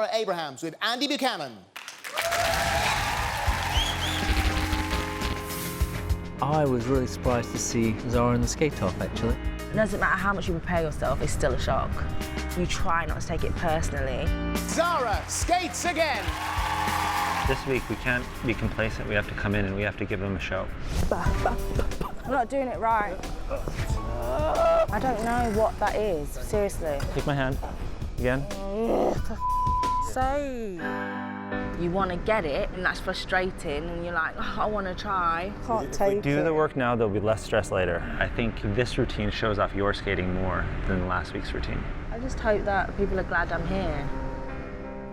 Zaraah Abrahams with Andy Buchanan. I was really surprised to see Zaraah in the skate top, actually. It doesn't matter how much you prepare yourself, it's still a shock. You try not to take it personally. Zaraah skates again. This week, we can't be complacent. We have to come in and we have to give them a show. I'm not doing it right. I don't know what that is, seriously. Take my hand. Again. Say. You want to get it, and that's frustrating, and you're like, oh, I want to try. Can't take it. If we do the work now, there'll be less stress later. I think this routine shows off your skating more than last week's routine. I just hope that people are glad I'm here.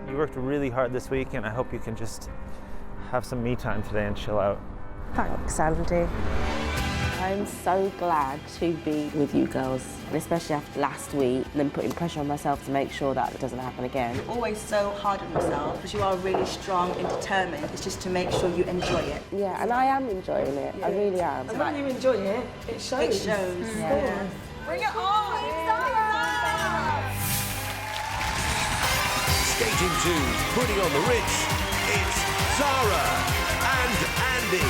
You worked really hard this week, and I hope you can just have some me time today and chill out. Thanks, Andy. I'm so glad to be with you girls, and especially after last week, and then putting pressure on myself to make sure that it doesn't happen again. Always so hard on yourself because you are really strong and determined. It's just to make sure you enjoy it. Yeah, and I am enjoying it. Yeah. I really am. And when you enjoy it, it shows. It shows. Yeah. Bring it on! Skating 2, putting on the Ritz, it's Zaraah and Andy.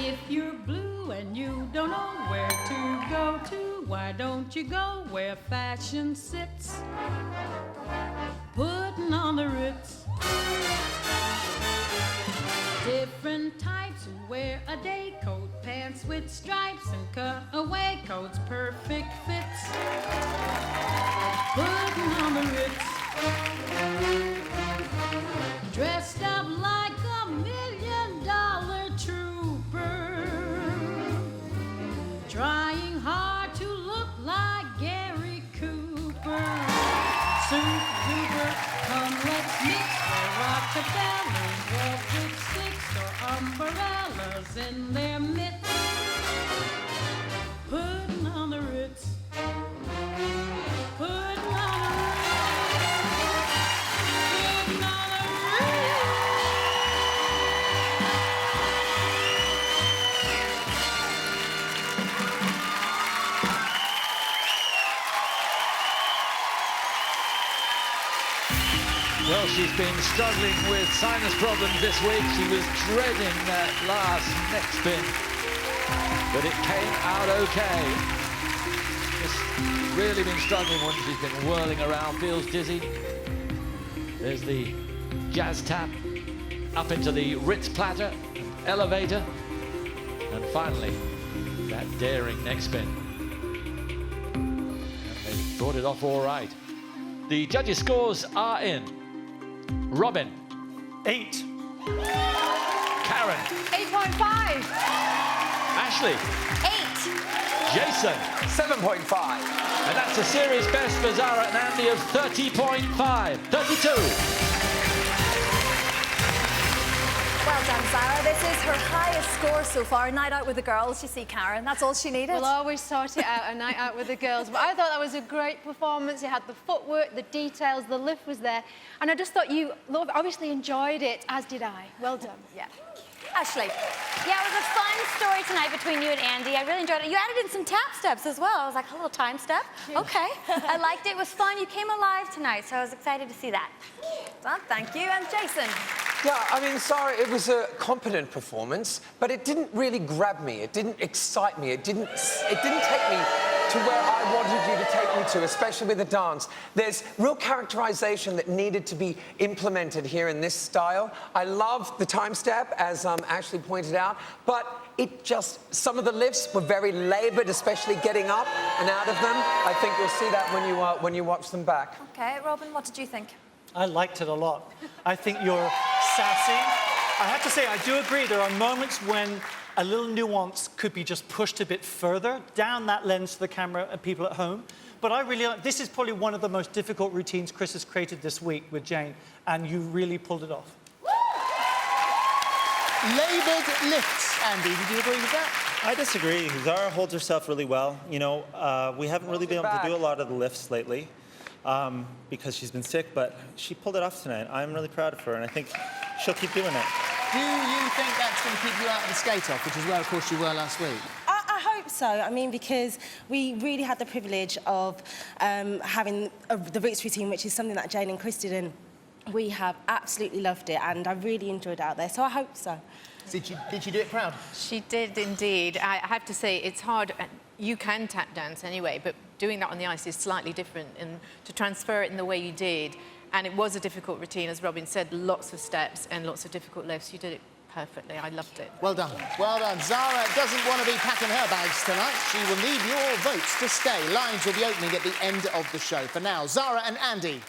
If you're blue and you don't know where to go to, why don't you go where fashion sits? Putting on the Ritz. Different types who wear a day coat, pants with stripes and cutaway coats, perfect fits. Putting on the Ritz. Dressed up like $1 million trooper, trying hard to look like Gary Cooper. Super duper, come let's mix where Rockefellers walk with sticks or umbrellas in their mitts. Putting on the Ritz. Putting on the Ritz. Putting on the Ritz. Well, she's been struggling with sinus problems this week. She was dreading that last neck spin, but it came out okay. Just really been struggling when she's been whirling around, feels dizzy. There's the jazz tap up into the Ritz platter, elevator, and finally, that daring neck spin. And they brought it off all right. The judges' scores are in. Robin. 8. Karen. 8.5. Ashley. 8. Jason. 7.5. And that's a series best for Zaraah and Andy of 30.5. 32. Well done, Zaraah. This is her highest score so far. A night out with the girls, you see, Karen. That's all she needed. We'll always sort it out, a night out with the girls. But I thought that was a great performance. You had the footwork, the details, the lift was there. And I just thought you obviously enjoyed it, as did I. Well done. Yeah. Ashley. Yeah, it was a fun story tonight between you and Andy. I really enjoyed it. You added in some tap steps as well. I was like, a little time step. Okay. I liked it. It was fun. You came alive tonight, so I was excited to see that. Well, thank you. And Jason. Yeah, I mean, Zaraah, it was a competent performance, but it didn't really grab me. It didn't excite me. It didn't take me to where I wanted you to take me to, especially with the dance. There's real characterization that needed to be implemented here in this style. I love the time step, as Ashley pointed out, but it just, some of the lifts were very labored, especially getting up and out of them. I think you'll see that when you watch them back. Okay, Robin, what did you think? I liked it a lot. I think you're sassy. I have to say, I do agree, there are moments when a little nuance could be just pushed a bit further down that lens to the camera and people at home. But I really like, this is probably one of the most difficult routines Chris has created this week with Jane, and you really pulled it off. Laboured lifts, Andy. Did you agree with that? I disagree. Zaraah holds herself really well. You know, we haven't really been able to do a lot of the lifts lately because she's been sick, but she pulled it off tonight. I'm really proud of her, and I think she'll keep doing it. Do you think that's going to keep you out of the skate-off, which is where, of course, you were last week? I hope so. I mean, because we really had the privilege of having the Roots routine, which is something that Jane and Chris did, and we have absolutely loved it, and I really enjoyed it out there, so I hope so. Did you do it proud? She did indeed. I have to say, it's hard. You can tap dance anyway, but doing that on the ice is slightly different, and to transfer it in the way you did, and it was a difficult routine, as Robin said, lots of steps and lots of difficult lifts. You did it perfectly. I loved it. Well done. Well done. Zaraah doesn't want to be packing her bags tonight. She will need your votes to stay. Lines will be opening at the end of the show. For now, Zaraah and Andy.